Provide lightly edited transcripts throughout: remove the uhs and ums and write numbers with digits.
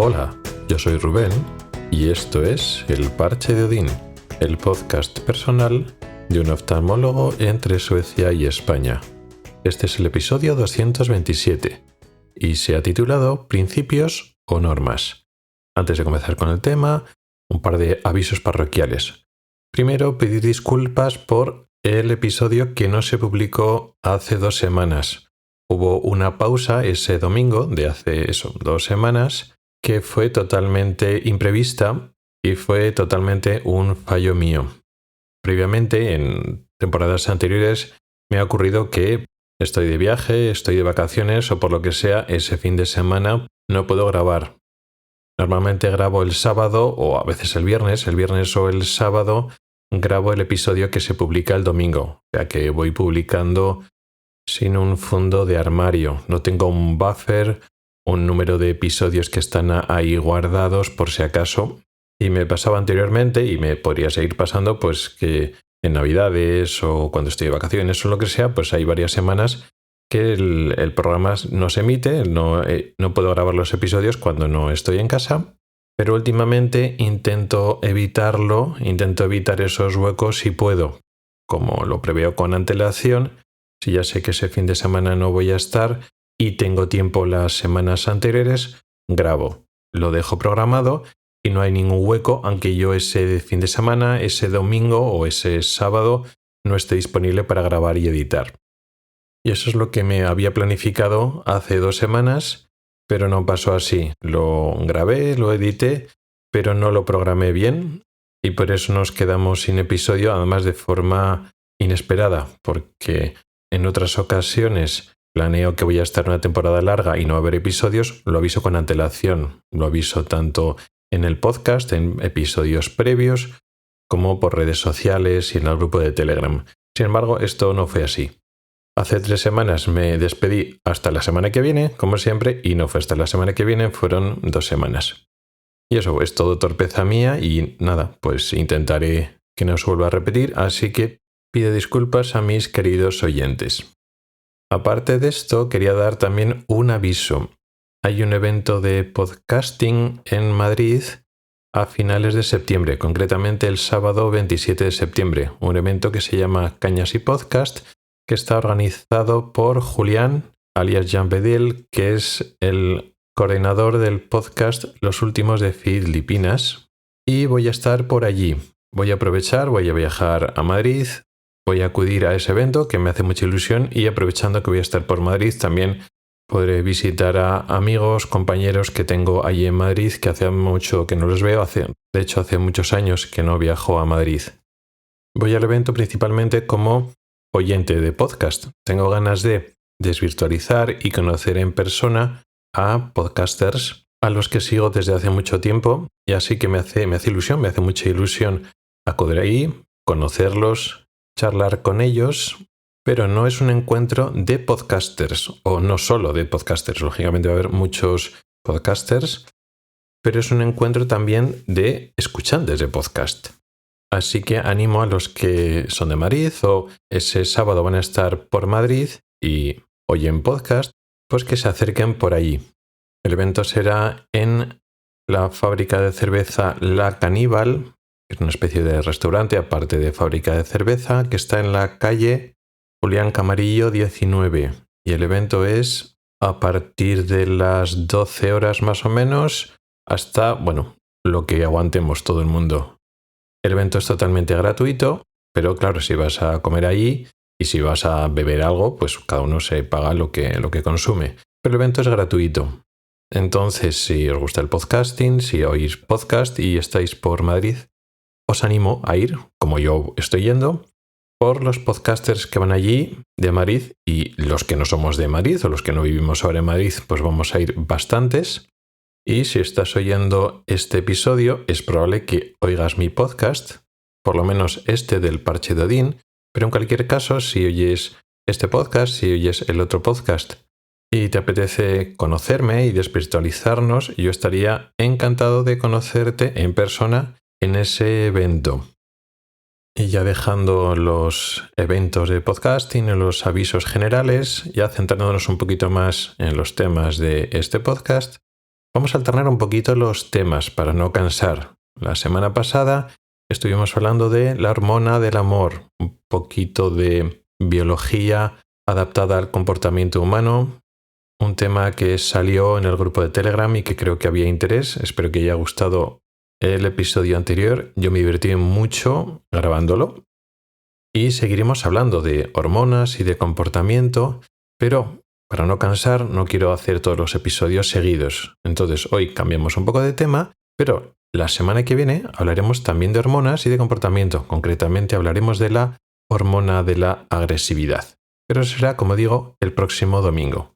Hola, yo soy Rubén y esto es El Parche de Odín, el podcast personal de un oftalmólogo entre Suecia y España. Este es el episodio 227 y se ha titulado Principios o Normas. Antes de comenzar con el tema, un par de avisos parroquiales. Primero, pedir disculpas por el episodio que no se publicó hace 2 semanas. Hubo una pausa ese domingo de hace 2 semanas que fue totalmente imprevista y fue totalmente un fallo mío. Previamente, en temporadas anteriores, me ha ocurrido que estoy de viaje, estoy de vacaciones o por lo que sea, ese fin de semana no puedo grabar. Normalmente grabo el sábado o a veces el viernes o el sábado grabo el episodio que se publica el domingo, ya que voy publicando sin un fondo de armario. No tengo un buffer, un número de episodios que están ahí guardados por si acaso. Y me pasaba anteriormente y me podría seguir pasando pues que en Navidades o cuando estoy de vacaciones o lo que sea, pues hay varias semanas que el programa no se emite, no puedo grabar los episodios cuando no estoy en casa. Pero últimamente intento evitar esos huecos si puedo. Como lo preveo con antelación, si ya sé que ese fin de semana no voy a estar y tengo tiempo las semanas anteriores, grabo. Lo dejo programado y no hay ningún hueco, aunque yo ese fin de semana, ese domingo o ese sábado no esté disponible para grabar y editar. Y eso es lo que me había planificado hace 2 semanas, pero no pasó así. Lo grabé, lo edité, pero no lo programé bien y por eso nos quedamos sin episodio, además de forma inesperada, porque en otras ocasiones planeo que voy a estar una temporada larga y no va a haber episodios, lo aviso con antelación. Lo aviso tanto en el podcast, en episodios previos, como por redes sociales y en el grupo de Telegram. Sin embargo, esto no fue así. Hace 3 semanas me despedí hasta la semana que viene, como siempre, y no fue hasta la semana que viene, fueron 2 semanas. Y eso es todo torpeza mía y nada, pues intentaré que no se vuelva a repetir, así que pido disculpas a mis queridos oyentes. Aparte de esto, quería dar también un aviso. Hay un evento de podcasting en Madrid a finales de septiembre, concretamente el sábado 27 de septiembre, un evento que se llama Cañas y Podcast, que está organizado por Julián, alias Jan Bedel, que es el coordinador del podcast Los Últimos de Filipinas, y voy a estar por allí. Voy a aprovechar, voy a viajar a Madrid, voy a acudir a ese evento que me hace mucha ilusión y aprovechando que voy a estar por Madrid también podré visitar a amigos, compañeros que tengo allí en Madrid que hace mucho que no los veo, de hecho hace muchos años que no viajo a Madrid. Voy al evento principalmente como oyente de podcast. Tengo ganas de desvirtualizar y conocer en persona a podcasters a los que sigo desde hace mucho tiempo y así que me hace mucha ilusión acudir ahí, conocerlos, charlar con ellos, pero no es un encuentro de podcasters o no solo de podcasters, lógicamente va a haber muchos podcasters, pero es un encuentro también de escuchantes de podcast. Así que animo a los que son de Madrid o ese sábado van a estar por Madrid y oyen podcast, pues que se acerquen por allí. El evento será en la fábrica de cerveza La Caníbal, que es una especie de restaurante aparte de fábrica de cerveza, que está en la calle Julián Camarillo 19. Y el evento es a partir de las 12 horas más o menos hasta, lo que aguantemos todo el mundo. El evento es totalmente gratuito, pero claro, si vas a comer allí y si vas a beber algo, pues cada uno se paga lo que consume. Pero el evento es gratuito. Entonces, si os gusta el podcasting, si oís podcast y estáis por Madrid, os animo a ir, como yo estoy yendo, por los podcasters que van allí de Madrid y los que no somos de Madrid o los que no vivimos ahora en Madrid, pues vamos a ir bastantes. Y si estás oyendo este episodio, es probable que oigas mi podcast, por lo menos este del Parche de Odín, pero en cualquier caso, si oyes este podcast, si oyes el otro podcast y te apetece conocerme y desvirtualizarnos, yo estaría encantado de conocerte en persona en ese evento. Y ya dejando los eventos de podcasting y los avisos generales, ya centrándonos un poquito más en los temas de este podcast, Vamos a alternar un poquito los temas para no cansar. La semana pasada estuvimos hablando de la hormona del amor, un poquito de biología adaptada al comportamiento humano, un tema que salió en el grupo de Telegram y que creo que había interés. Espero que haya gustado el episodio anterior. Yo me divertí mucho grabándolo. Y seguiremos hablando de hormonas y de comportamiento, pero para no cansar no quiero hacer todos los episodios seguidos. Entonces hoy cambiamos un poco de tema, pero la semana que viene hablaremos también de hormonas y de comportamiento. Concretamente hablaremos de la hormona de la agresividad. Pero será, como digo, el próximo domingo.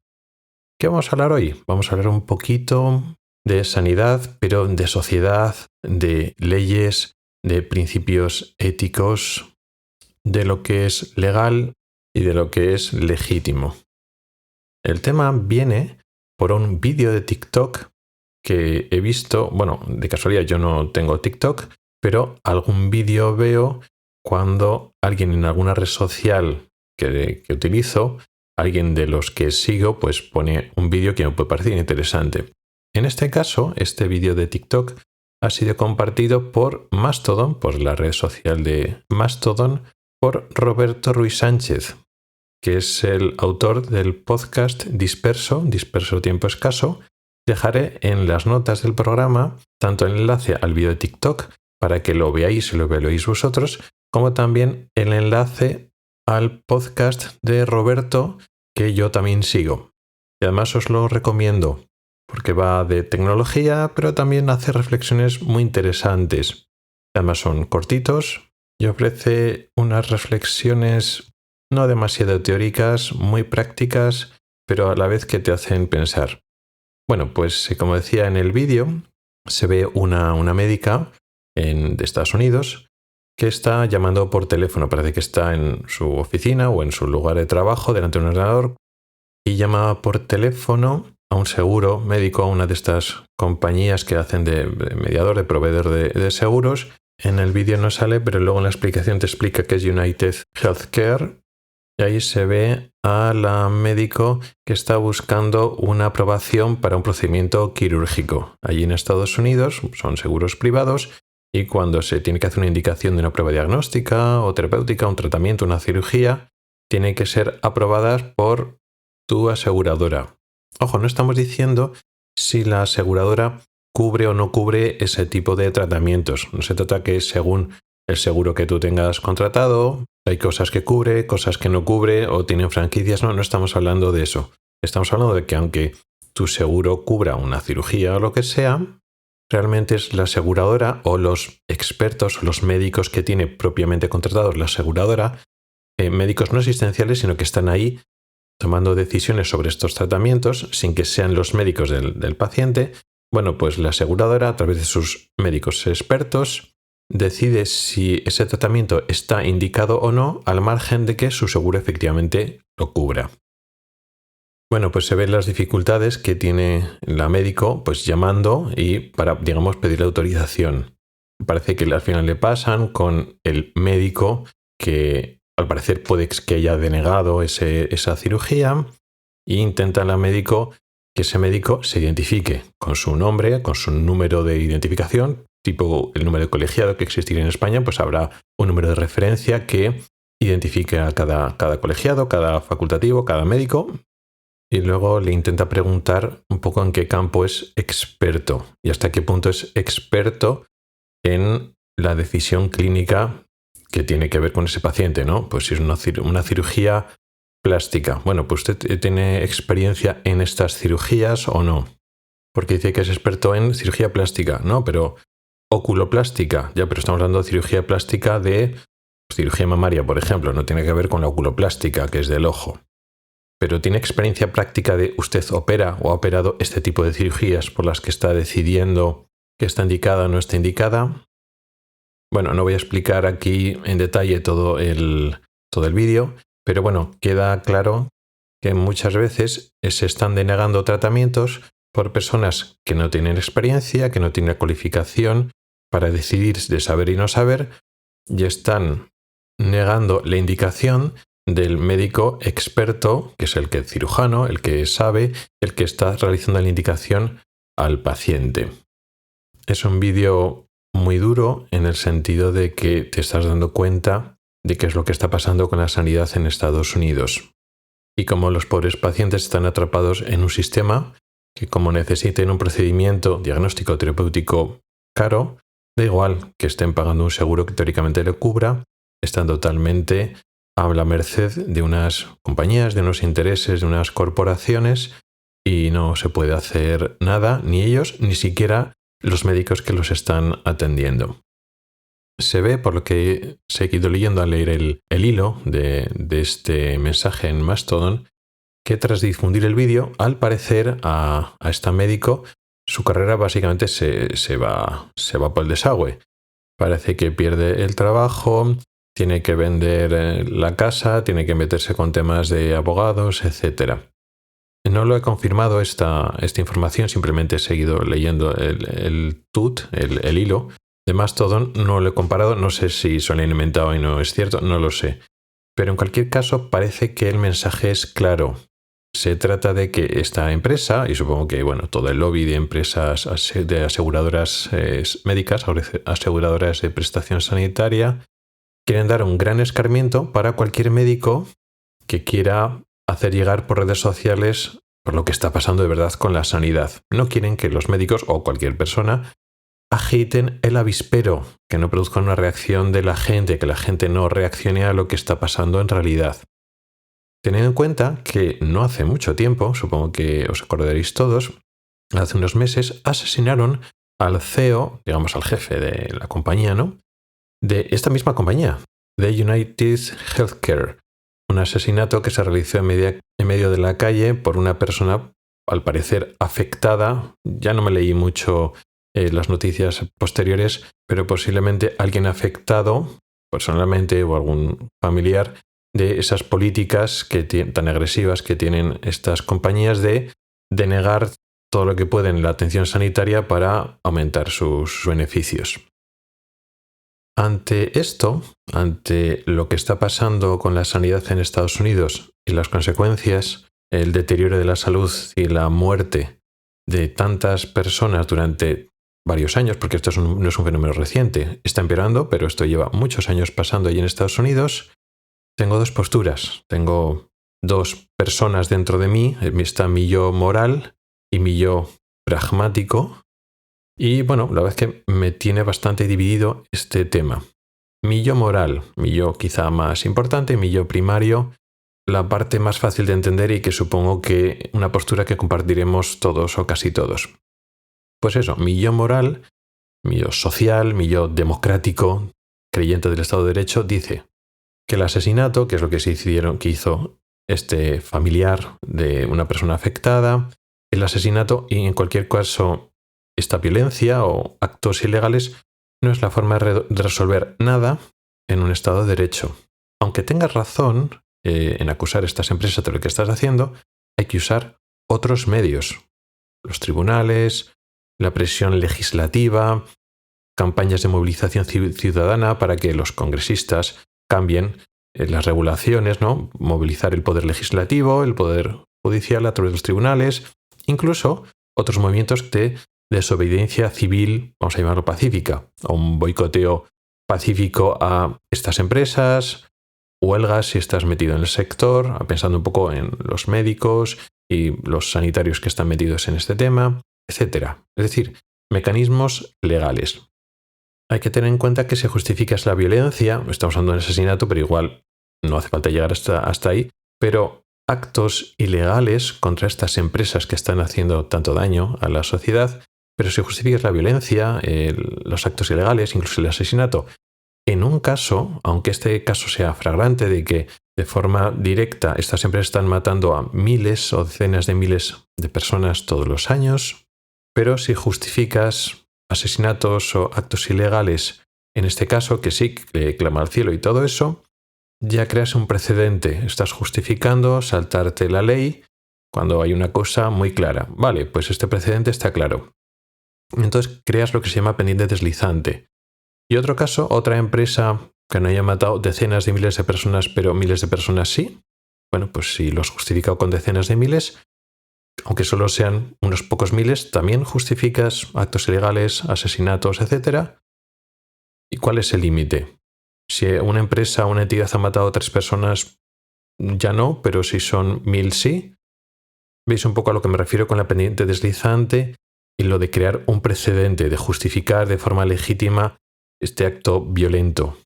¿Qué vamos a hablar hoy? Vamos a hablar un poquito de sanidad, pero de sociedad, de leyes, de principios éticos, de lo que es legal y de lo que es legítimo. El tema viene por un vídeo de TikTok que he visto, bueno, de casualidad yo no tengo TikTok, pero algún vídeo veo cuando alguien en alguna red social que utilizo, alguien de los que sigo, pues pone un vídeo que me puede parecer interesante. En este caso, este vídeo de TikTok ha sido compartido por Mastodon, por la red social de Mastodon, por Roberto Ruiz Sánchez, que es el autor del podcast Disperso Tiempo Escaso. Dejaré en las notas del programa tanto el enlace al vídeo de TikTok para que lo veáis y lo veáis vosotros, como también el enlace al podcast de Roberto, que yo también sigo. Y además os lo recomiendo, porque va de tecnología, pero también hace reflexiones muy interesantes. Además son cortitos y ofrece unas reflexiones no demasiado teóricas, muy prácticas, pero a la vez que te hacen pensar. Bueno, pues como decía en el vídeo, se ve una médica de Estados Unidos que está llamando por teléfono. Parece que está en su oficina o en su lugar de trabajo delante de un ordenador y llama por teléfono a un seguro médico, a una de estas compañías que hacen de mediador, de proveedor de seguros. En el vídeo no sale, pero luego en la explicación te explica que es United Healthcare. Y ahí se ve a la médico que está buscando una aprobación para un procedimiento quirúrgico. Allí en Estados Unidos son seguros privados y cuando se tiene que hacer una indicación de una prueba diagnóstica o terapéutica, un tratamiento, una cirugía, tienen que ser aprobadas por tu aseguradora. Ojo, no estamos diciendo si la aseguradora cubre o no cubre ese tipo de tratamientos. No se trata que según el seguro que tú tengas contratado, hay cosas que cubre, cosas que no cubre o tienen franquicias. No estamos hablando de eso. Estamos hablando de que aunque tu seguro cubra una cirugía o lo que sea, realmente es la aseguradora o los expertos, los médicos que tiene propiamente contratados la aseguradora, médicos no asistenciales, sino que están ahí tomando decisiones sobre estos tratamientos sin que sean los médicos del paciente. Bueno, pues la aseguradora, a través de sus médicos expertos, decide si ese tratamiento está indicado o no, al margen de que su seguro efectivamente lo cubra. Bueno, pues se ven las dificultades que tiene la médico, pues llamando y para, digamos, pedir autorización. Parece que al final le pasan con el médico que al parecer puede que haya denegado esa cirugía e intenta la médico que ese médico se identifique con su nombre, con su número de identificación, tipo el número de colegiado que existiría en España, pues habrá un número de referencia que identifique a cada colegiado, cada facultativo, cada médico, y luego le intenta preguntar un poco en qué campo es experto y hasta qué punto es experto en la decisión clínica que tiene que ver con ese paciente, ¿no? Pues si es una cirugía plástica. Bueno, pues usted tiene experiencia en estas cirugías o no. Porque dice que es experto en cirugía plástica, ¿no? Pero oculoplástica, ya, pero estamos hablando de cirugía plástica de cirugía mamaria, por ejemplo. No tiene que ver con la oculoplástica, que es del ojo. Pero tiene experiencia práctica de usted opera o ha operado este tipo de cirugías por las que está decidiendo que está indicada o no está indicada. Bueno, no voy a explicar aquí en detalle todo el vídeo, pero bueno, queda claro que muchas veces se están denegando tratamientos por personas que no tienen experiencia, que no tienen cualificación para decidir de saber y no saber, y están negando la indicación del médico experto, que es el cirujano, el que sabe, el que está realizando la indicación al paciente. Es un vídeo muy duro en el sentido de que te estás dando cuenta de qué es lo que está pasando con la sanidad en Estados Unidos y cómo los pobres pacientes están atrapados en un sistema que, como necesiten un procedimiento diagnóstico terapéutico caro, da igual que estén pagando un seguro que teóricamente le cubra, están totalmente a la merced de unas compañías, de unos intereses, de unas corporaciones, y no se puede hacer nada, ni ellos, ni siquiera los médicos que los están atendiendo. Se ve, por lo que he seguido leyendo al leer el hilo de este mensaje en Mastodon, que tras difundir el vídeo, al parecer a este médico, su carrera básicamente se va por el desagüe. Parece que pierde el trabajo, tiene que vender la casa, tiene que meterse con temas de abogados, etc. No lo he confirmado esta información, simplemente he seguido leyendo el hilo de Mastodon, no lo he comparado, no sé si se lo han inventado y no es cierto, no lo sé. Pero en cualquier caso parece que el mensaje es claro. Se trata de que esta empresa, y supongo que todo el lobby de empresas de aseguradoras médicas, aseguradoras de prestación sanitaria, quieren dar un gran escarmiento para cualquier médico que quiera hacer llegar por redes sociales por lo que está pasando de verdad con la sanidad. No quieren que los médicos o cualquier persona agiten el avispero, que no produzcan una reacción de la gente, que la gente no reaccione a lo que está pasando en realidad. Teniendo en cuenta que no hace mucho tiempo, supongo que os acordaréis todos, hace unos meses asesinaron al CEO, digamos al jefe de la compañía, ¿no? De esta misma compañía, de United Healthcare. Un asesinato que se realizó en medio de la calle por una persona, al parecer afectada. Ya no me leí mucho las noticias posteriores, pero posiblemente alguien afectado personalmente o algún familiar de esas políticas tan agresivas que tienen estas compañías de denegar todo lo que pueden la atención sanitaria para aumentar sus beneficios. Ante esto, ante lo que está pasando con la sanidad en Estados Unidos y las consecuencias, el deterioro de la salud y la muerte de tantas personas durante varios años, porque esto no es un fenómeno reciente, está empeorando, pero esto lleva muchos años pasando allí en Estados Unidos. Tengo dos posturas, tengo dos personas dentro de mí, está mi yo moral y mi yo pragmático. Y la verdad es que me tiene bastante dividido este tema. Mi yo moral, mi yo quizá más importante, mi yo primario, la parte más fácil de entender y que supongo que una postura que compartiremos todos o casi todos. Pues eso, mi yo moral, mi yo social, mi yo democrático, creyente del Estado de Derecho, dice que el asesinato, que es lo que que hizo este familiar de una persona afectada, el asesinato y en cualquier caso esta violencia o actos ilegales no es la forma de resolver nada en un Estado de Derecho. Aunque tengas razón en acusar a estas empresas de lo que estás haciendo, hay que usar otros medios. Los tribunales, la presión legislativa, campañas de movilización ciudadana para que los congresistas cambien las regulaciones, ¿no? Movilizar el poder legislativo, el poder judicial a través de los tribunales, incluso otros movimientos de desobediencia civil, vamos a llamarlo pacífica, o un boicoteo pacífico a estas empresas, huelgas si estás metido en el sector, pensando un poco en los médicos y los sanitarios que están metidos en este tema, etc. Es decir, mecanismos legales. Hay que tener en cuenta que se justifica la violencia, estamos hablando de un asesinato, pero igual no hace falta llegar hasta ahí, pero actos ilegales contra estas empresas que están haciendo tanto daño a la sociedad, pero se justifica la violencia, los actos ilegales, incluso el asesinato. En un caso, aunque este caso sea flagrante de que de forma directa estas empresas están matando a miles o decenas de miles de personas todos los años, pero si justificas asesinatos o actos ilegales, en este caso, que sí, que clama al cielo y todo eso, ya creas un precedente. Estás justificando saltarte la ley cuando hay una cosa muy clara. Vale, pues este precedente está claro. Entonces creas lo que se llama pendiente deslizante. Y otro caso, otra empresa que no haya matado decenas de miles de personas, pero miles de personas sí. Bueno, pues si los justificado con decenas de miles, aunque solo sean unos pocos miles, también justificas actos ilegales, asesinatos, etc. ¿Y cuál es el límite? Si una empresa o una entidad ha matado a 3 personas, ya no, pero si son 1000 sí. ¿Veis un poco a lo que me refiero con la pendiente deslizante y lo de crear un precedente, de justificar de forma legítima este acto violento?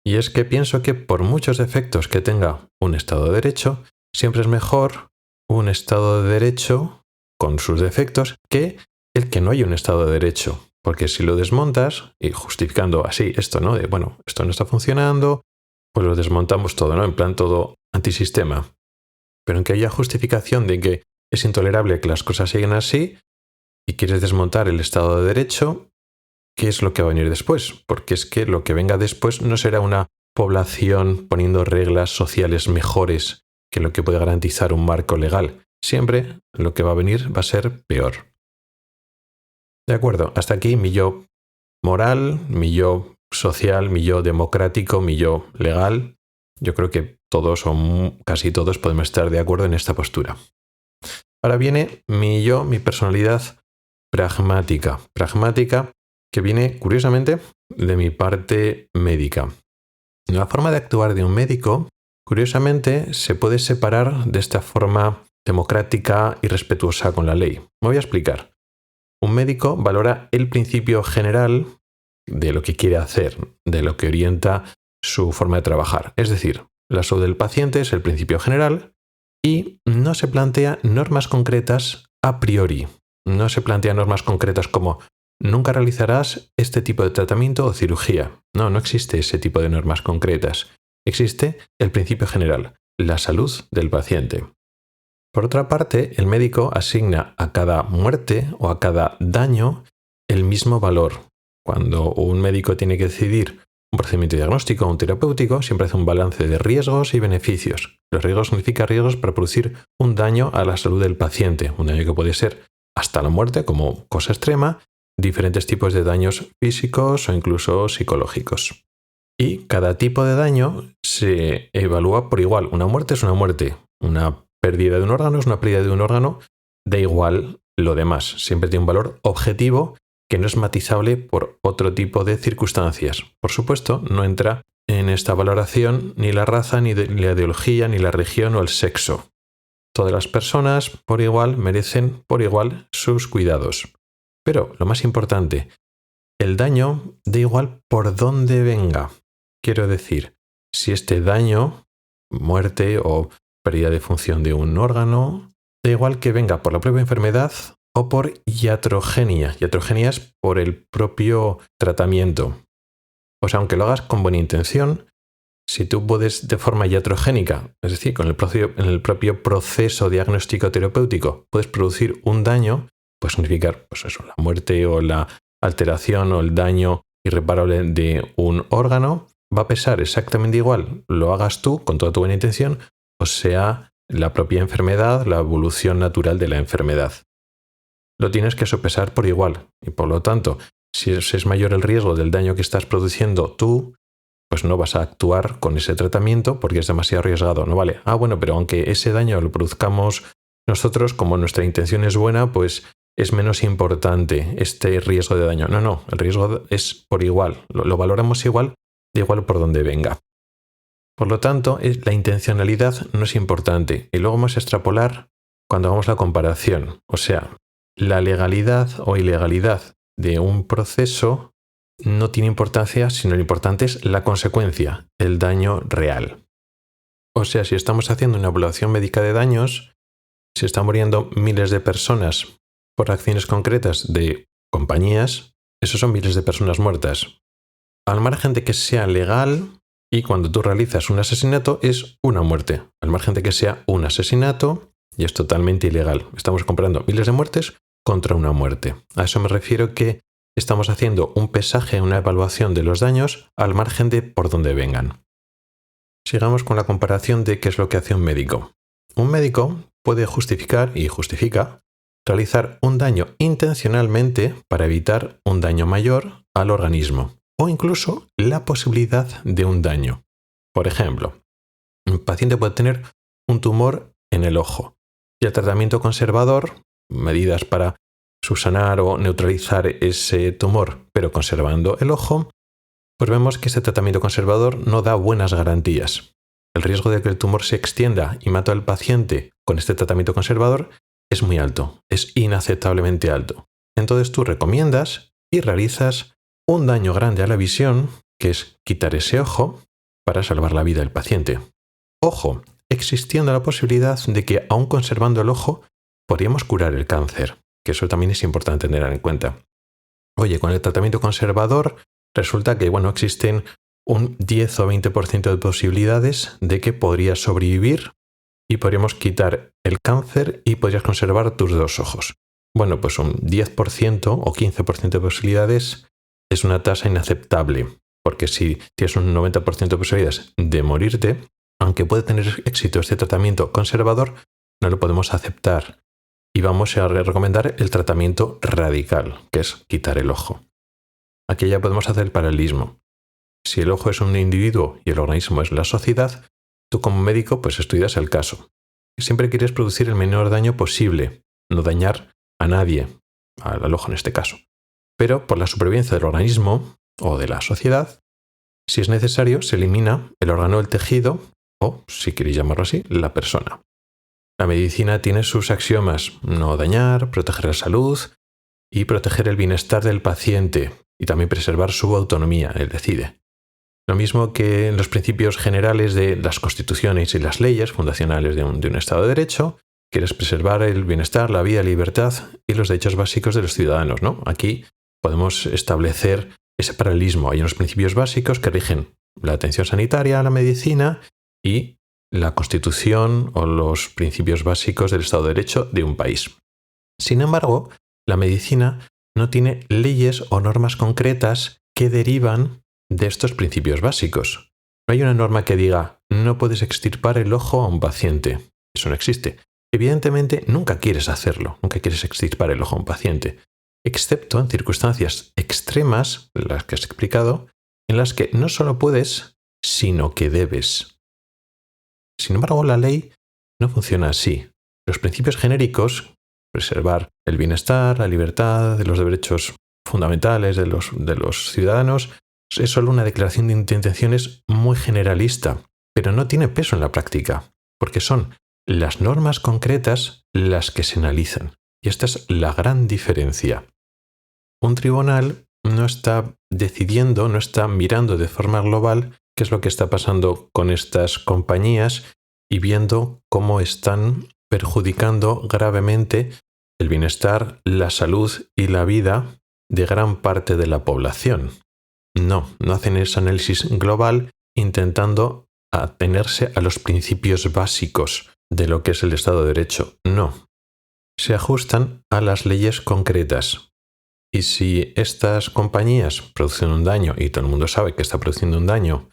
Y es que pienso que por muchos defectos que tenga un Estado de Derecho, siempre es mejor un Estado de Derecho con sus defectos que el que no haya un Estado de Derecho. Porque si lo desmontas, y justificando así esto, ¿no? De, bueno, esto no está funcionando, pues lo desmontamos todo, ¿no? En plan todo antisistema. Pero en que haya justificación de que es intolerable que las cosas sigan así y quieres desmontar el Estado de Derecho, ¿qué es lo que va a venir después? Porque es que lo que venga después no será una población poniendo reglas sociales mejores que lo que puede garantizar un marco legal. Siempre lo que va a venir va a ser peor. De acuerdo, hasta aquí mi yo moral, mi yo social, mi yo democrático, mi yo legal. Yo creo que todos o casi todos podemos estar de acuerdo en esta postura. Ahora viene mi personalidad pragmática. Pragmática que viene, curiosamente, de mi parte médica. La forma de actuar de un médico, curiosamente, se puede separar de esta forma democrática y respetuosa con la ley. Me voy a explicar. Un médico valora el principio general de lo que quiere hacer, de lo que orienta su forma de trabajar. Es decir, la salud del paciente es el principio general y no se plantea normas concretas a priori. No se plantea normas concretas como nunca realizarás este tipo de tratamiento o cirugía. No existe ese tipo de normas concretas. Existe el principio general, la salud del paciente. Por otra parte, el médico asigna a cada muerte o a cada daño el mismo valor. Cuando un médico tiene que decidir un procedimiento diagnóstico o un terapéutico, siempre hace un balance de riesgos y beneficios. Los riesgos significan riesgos para producir un daño a la salud del paciente, un daño que puede ser hasta la muerte como cosa extrema, diferentes tipos de daños físicos o incluso psicológicos. Y cada tipo de daño se evalúa por igual. Una muerte es una muerte, una pérdida de un órgano es una pérdida de un órgano, da igual lo demás. Siempre tiene un valor objetivo que no es matizable por otro tipo de circunstancias. Por supuesto, no entra en esta valoración ni la raza, ni la ideología, ni la religión o el sexo. Todas las personas, por igual, merecen por igual sus cuidados. Pero, lo más importante, el daño da igual por dónde venga. Quiero decir, si este daño, muerte o pérdida de función de un órgano, da igual que venga por la propia enfermedad o por iatrogenia. Iatrogenia es por el propio tratamiento. O sea, aunque lo hagas con buena intención, si tú puedes de forma iatrogénica, es decir, en el propio proceso diagnóstico terapéutico, puedes producir un daño, puede significar pues eso, la muerte o la alteración o el daño irreparable de un órgano, va a pesar exactamente igual, lo hagas tú con toda tu buena intención, o sea, la propia enfermedad, la evolución natural de la enfermedad. Lo tienes que sopesar por igual y por lo tanto, si es mayor el riesgo del daño que estás produciendo tú, pues no vas a actuar con ese tratamiento porque es demasiado arriesgado, ¿no vale? Bueno, pero aunque ese daño lo produzcamos nosotros, como nuestra intención es buena, pues es menos importante este riesgo de daño. No, el riesgo es por igual, lo valoramos igual, da igual por donde venga. Por lo tanto, la intencionalidad no es importante y luego vamos a extrapolar cuando hagamos la comparación. O sea, la legalidad o ilegalidad de un proceso no tiene importancia, sino lo importante es la consecuencia, el daño real. O sea, si estamos haciendo una evaluación médica de daños, si están muriendo miles de personas por acciones concretas de compañías, esos son miles de personas muertas. Al margen de que sea legal, y cuando tú realizas un asesinato es una muerte. Al margen de que sea un asesinato, y es totalmente ilegal. Estamos comparando miles de muertes contra una muerte. A eso me refiero que estamos haciendo un pesaje, una evaluación de los daños al margen de por dónde vengan. Sigamos con la comparación de qué es lo que hace un médico. Un médico puede justificar, y justifica, realizar un daño intencionalmente para evitar un daño mayor al organismo, o incluso la posibilidad de un daño. Por ejemplo, un paciente puede tener un tumor en el ojo, y Y el tratamiento conservador, medidas para subsanar o neutralizar ese tumor, pero conservando el ojo, pues vemos que este tratamiento conservador no da buenas garantías. El riesgo de que el tumor se extienda y mate al paciente con este tratamiento conservador es muy alto, es inaceptablemente alto. Entonces tú recomiendas y realizas un daño grande a la visión, que es quitar ese ojo para salvar la vida del paciente. Ojo, existiendo la posibilidad de que, aun conservando el ojo, podríamos curar el cáncer, que eso también es importante tener en cuenta. Oye, con el tratamiento conservador resulta que, existen un 10 o 20% de posibilidades de que podrías sobrevivir y podríamos quitar el cáncer y podrías conservar tus 2 ojos. Bueno, pues un 10% o 15% de posibilidades es una tasa inaceptable, porque si tienes un 90% de posibilidades de morirte, aunque puede tener éxito este tratamiento conservador, no lo podemos aceptar. Y vamos a recomendar el tratamiento radical, que es quitar el ojo. Aquí ya podemos hacer el paralelismo. Si el ojo es un individuo y el organismo es la sociedad, tú como médico pues estudias el caso. Siempre quieres producir el menor daño posible, no dañar a nadie, al ojo en este caso. Pero por la supervivencia del organismo o de la sociedad, si es necesario, se elimina el órgano del tejido o, si queréis llamarlo así, la persona. La medicina tiene sus axiomas: no dañar, proteger la salud y proteger el bienestar del paciente y también preservar su autonomía, él decide. Lo mismo que en los principios generales de las constituciones y las leyes fundacionales de un Estado de Derecho, quieres preservar el bienestar, la vida, la libertad y los derechos básicos de los ciudadanos, ¿no? Aquí podemos establecer ese paralelismo. Hay unos principios básicos que rigen la atención sanitaria, la medicina y la Constitución o los principios básicos del Estado de Derecho de un país. Sin embargo, la medicina no tiene leyes o normas concretas que derivan de estos principios básicos. No hay una norma que diga no puedes extirpar el ojo a un paciente. Eso no existe. Evidentemente nunca quieres hacerlo, nunca quieres extirpar el ojo a un paciente, excepto en circunstancias extremas, las que has explicado, en las que no solo puedes, sino que debes. Sin embargo, la ley no funciona así. Los principios genéricos, preservar el bienestar, la libertad, los derechos fundamentales de los ciudadanos, es solo una declaración de intenciones muy generalista, pero no tiene peso en la práctica, porque son las normas concretas las que se analizan. Y esta es la gran diferencia. Un tribunal no está decidiendo, no está mirando de forma global qué es lo que está pasando con estas compañías y viendo cómo están perjudicando gravemente el bienestar, la salud y la vida de gran parte de la población. No hacen ese análisis global intentando atenerse a los principios básicos de lo que es el Estado de Derecho. No. Se ajustan a las leyes concretas. Y si estas compañías producen un daño, y todo el mundo sabe que está produciendo un daño,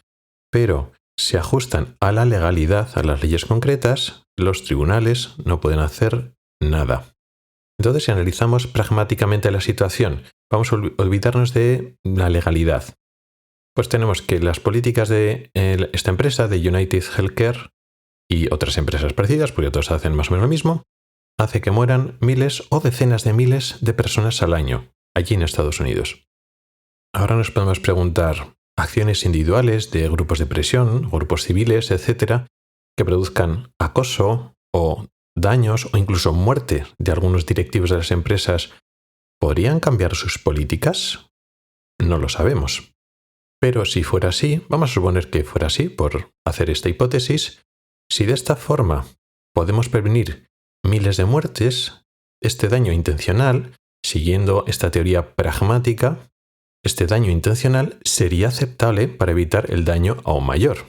pero se ajustan a la legalidad, a las leyes concretas, los tribunales no pueden hacer nada. Entonces, si analizamos pragmáticamente la situación, vamos a olvidarnos de la legalidad. Pues tenemos que las políticas de esta empresa, de United Healthcare, y otras empresas parecidas, porque todas hacen más o menos lo mismo, hace que mueran miles o decenas de miles de personas al año, allí en Estados Unidos. Ahora nos podemos preguntar, acciones individuales de grupos de presión, grupos civiles, etcétera, que produzcan acoso o daños o incluso muerte de algunos directivos de las empresas, ¿podrían cambiar sus políticas? No lo sabemos. Pero si fuera así, vamos a suponer que fuera así, por hacer esta hipótesis, si de esta forma podemos prevenir miles de muertes, este daño intencional, siguiendo esta teoría pragmática, este daño intencional sería aceptable para evitar el daño aún mayor.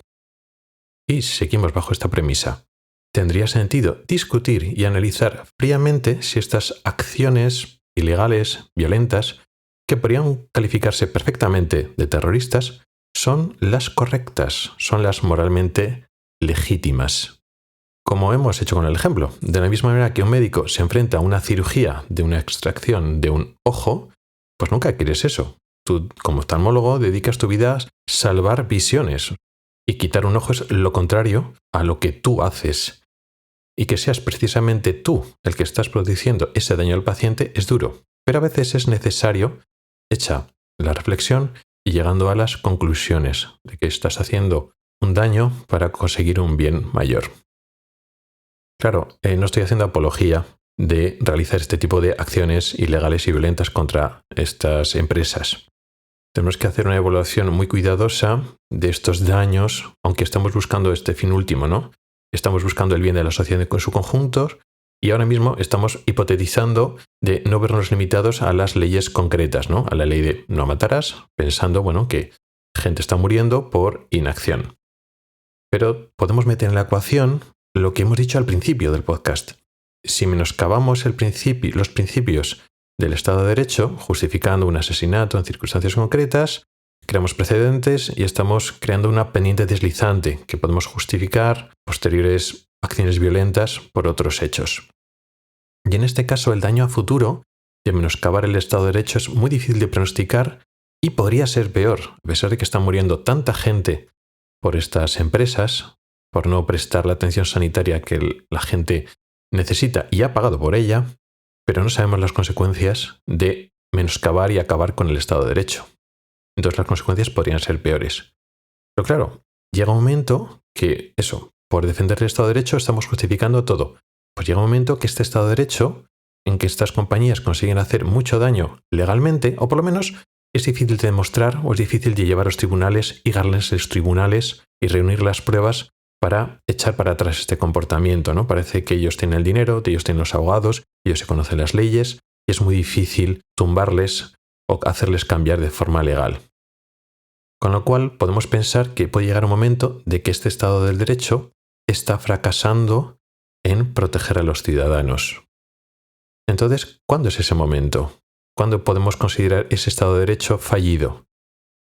Y si seguimos bajo esta premisa, tendría sentido discutir y analizar fríamente si estas acciones ilegales, violentas, que podrían calificarse perfectamente de terroristas, son las correctas, son las moralmente legítimas. Como hemos hecho con el ejemplo, de la misma manera que un médico se enfrenta a una cirugía de una extracción de un ojo, pues nunca quieres eso. Tú, como oftalmólogo, dedicas tu vida a salvar visiones. Y quitar un ojo es lo contrario a lo que tú haces. y que seas precisamente tú el que estás produciendo ese daño al paciente es duro, pero a veces es necesario echar la reflexión y llegando a las conclusiones de que estás haciendo un daño para conseguir un bien mayor. Claro, no estoy haciendo apología de realizar este tipo de acciones ilegales y violentas contra estas empresas. Tenemos que hacer una evaluación muy cuidadosa de estos daños, aunque estamos buscando este fin último, ¿no? Estamos buscando el bien de la sociedad en su conjunto y ahora mismo estamos hipotetizando de no vernos limitados a las leyes concretas, ¿no? A la ley de no matarás, pensando, bueno, que gente está muriendo por inacción. Pero podemos meter en la ecuación lo que hemos dicho al principio del podcast. Si menoscabamos los principios del Estado de Derecho, justificando un asesinato en circunstancias concretas, creamos precedentes y estamos creando una pendiente deslizante que podemos justificar posteriores acciones violentas por otros hechos. Y en este caso el daño a futuro de menoscabar el Estado de Derecho es muy difícil de pronosticar y podría ser peor, a pesar de que está muriendo tanta gente por estas empresas, por no prestar la atención sanitaria que la gente necesita y ha pagado por ella, pero no sabemos las consecuencias de menoscabar y acabar con el Estado de Derecho. Entonces las consecuencias podrían ser peores. Pero claro, llega un momento que por defender el Estado de Derecho estamos justificando todo. Pues llega un momento que este Estado de Derecho, en que estas compañías consiguen hacer mucho daño legalmente, o por lo menos es difícil de demostrar o es difícil de llevar a los tribunales y ganarles los tribunales y reunir las pruebas para echar para atrás este comportamiento, ¿no? Parece que ellos tienen el dinero, que ellos tienen los abogados, ellos se conocen las leyes y es muy difícil tumbarles o hacerles cambiar de forma legal. Con lo cual podemos pensar que puede llegar un momento de que este Estado del Derecho está fracasando en proteger a los ciudadanos. Entonces, ¿cuándo es ese momento? ¿Cuándo podemos considerar ese Estado de Derecho fallido?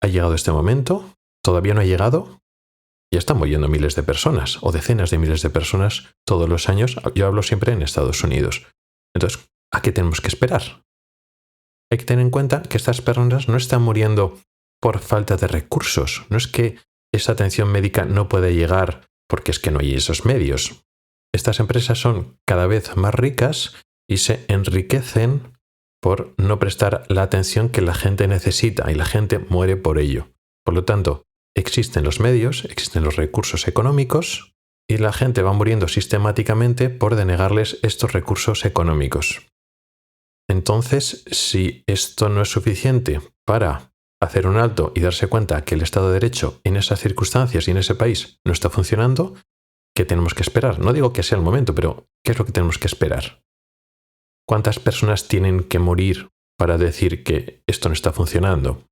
¿Ha llegado este momento? ¿Todavía no ha llegado? Ya están muriendo miles de personas o decenas de miles de personas todos los años. Yo hablo siempre en Estados Unidos. Entonces, ¿a qué tenemos que esperar? Hay que tener en cuenta que estas personas no están muriendo por falta de recursos. No es que esa atención médica no pueda llegar porque es que no hay esos medios. Estas empresas son cada vez más ricas y se enriquecen por no prestar la atención que la gente necesita y la gente muere por ello. Por lo tanto, existen los medios, existen los recursos económicos y la gente va muriendo sistemáticamente por denegarles estos recursos económicos. Entonces, si esto no es suficiente para hacer un alto y darse cuenta que el Estado de Derecho en esas circunstancias y en ese país no está funcionando, ¿qué tenemos que esperar? No digo que sea el momento, pero ¿qué es lo que tenemos que esperar? ¿Cuántas personas tienen que morir para decir que esto no está funcionando?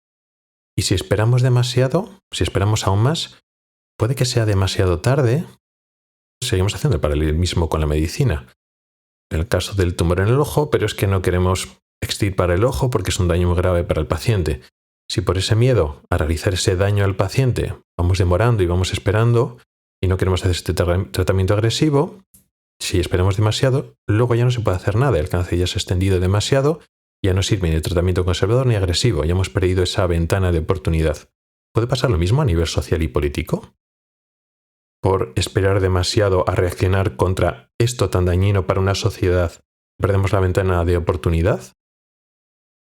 Y si esperamos demasiado, si esperamos aún más, puede que sea demasiado tarde. Seguimos haciendo el paralelismo con la medicina. En el caso del tumor en el ojo, pero es que no queremos extirpar el ojo porque es un daño muy grave para el paciente. Si por ese miedo a realizar ese daño al paciente vamos demorando y vamos esperando y no queremos hacer este tratamiento agresivo, si esperamos demasiado, luego ya no se puede hacer nada. El cáncer ya se ha extendido demasiado, ya no sirve ni de tratamiento conservador ni agresivo, ya hemos perdido esa ventana de oportunidad. ¿Puede pasar lo mismo a nivel social y político? Por esperar demasiado a reaccionar contra esto tan dañino para una sociedad, ¿perdemos la ventana de oportunidad?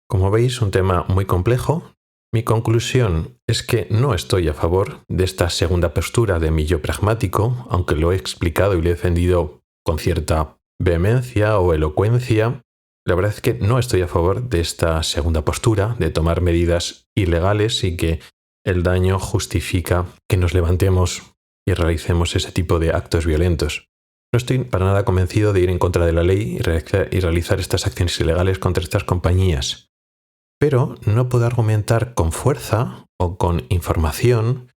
Como veis, un tema muy complejo. Mi conclusión es que no estoy a favor de esta segunda postura de mi yo pragmático, aunque lo he explicado y lo he defendido con cierta vehemencia o elocuencia. La verdad es que no estoy a favor de esta segunda postura, de tomar medidas ilegales y que el daño justifica que nos levantemos y realicemos ese tipo de actos violentos. No estoy para nada convencido de ir en contra de la ley y realizar estas acciones ilegales contra estas compañías. Pero no puedo argumentar con fuerza o con información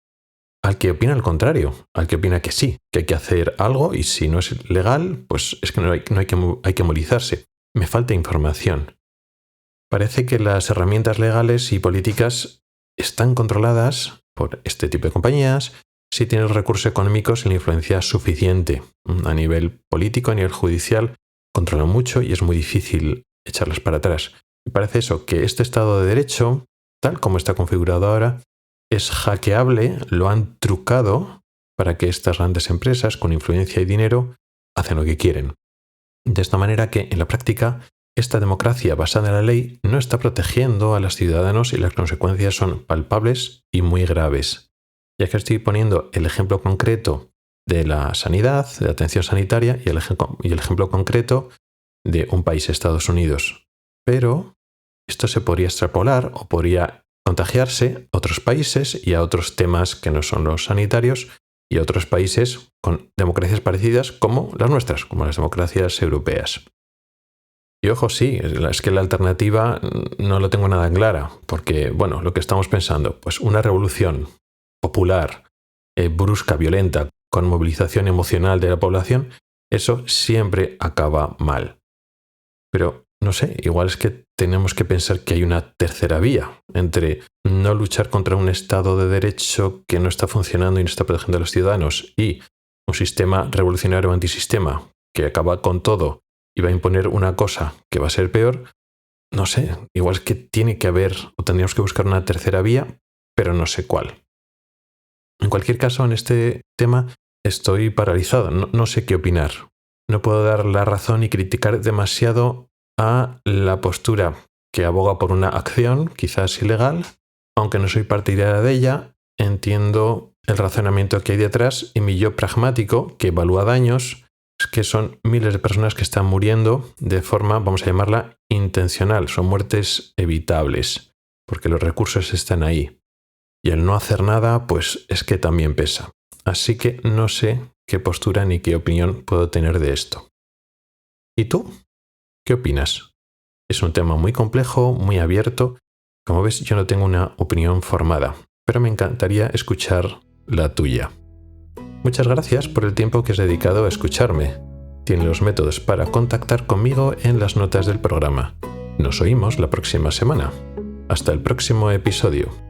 al que opina al contrario, al que opina que sí, que hay que hacer algo y si no es legal, pues es que hay que movilizarse. Me falta información. Parece que las herramientas legales y políticas están controladas por este tipo de compañías si tienen los recursos económicos y la influencia suficiente. A nivel político, a nivel judicial, controlan mucho y es muy difícil echarlas para atrás. Me parece que este Estado de Derecho, tal como está configurado ahora, es hackeable, lo han trucado para que estas grandes empresas con influencia y dinero hacen lo que quieren. De esta manera que, en la práctica, esta democracia basada en la ley no está protegiendo a los ciudadanos y las consecuencias son palpables y muy graves. Ya que estoy poniendo el ejemplo concreto de la sanidad, de la atención sanitaria y el ejemplo concreto de un país, Estados Unidos. Pero esto se podría extrapolar o podría contagiarse a otros países y a otros temas que no son los sanitarios y a otros países con democracias parecidas como las nuestras, como las democracias europeas. Y ojo, sí, es que la alternativa no lo tengo nada clara, porque, bueno, lo que estamos pensando, pues una revolución popular, brusca, violenta, con movilización emocional de la población, eso siempre acaba mal. Pero, no sé, igual es que tenemos que pensar que hay una tercera vía entre no luchar contra un Estado de Derecho que no está funcionando y no está protegiendo a los ciudadanos y un sistema revolucionario antisistema que acaba con todo y va a imponer una cosa que va a ser peor. No sé, igual es que tiene que haber o tendríamos que buscar una tercera vía, pero no sé cuál. En cualquier caso, en este tema estoy paralizado, no sé qué opinar. No puedo dar la razón y criticar demasiado a la postura que aboga por una acción, quizás ilegal, aunque no soy partidaria de ella, entiendo el razonamiento que hay detrás y mi yo pragmático, que evalúa daños, es que son miles de personas que están muriendo de forma, vamos a llamarla, intencional, son muertes evitables, porque los recursos están ahí. Y el no hacer nada, pues es que también pesa. Así que no sé qué postura ni qué opinión puedo tener de esto. ¿Y tú? ¿Qué opinas? Es un tema muy complejo, muy abierto. Como ves, yo no tengo una opinión formada, pero me encantaría escuchar la tuya. Muchas gracias por el tiempo que has dedicado a escucharme. Tienes los métodos para contactar conmigo en las notas del programa. Nos oímos la próxima semana. Hasta el próximo episodio.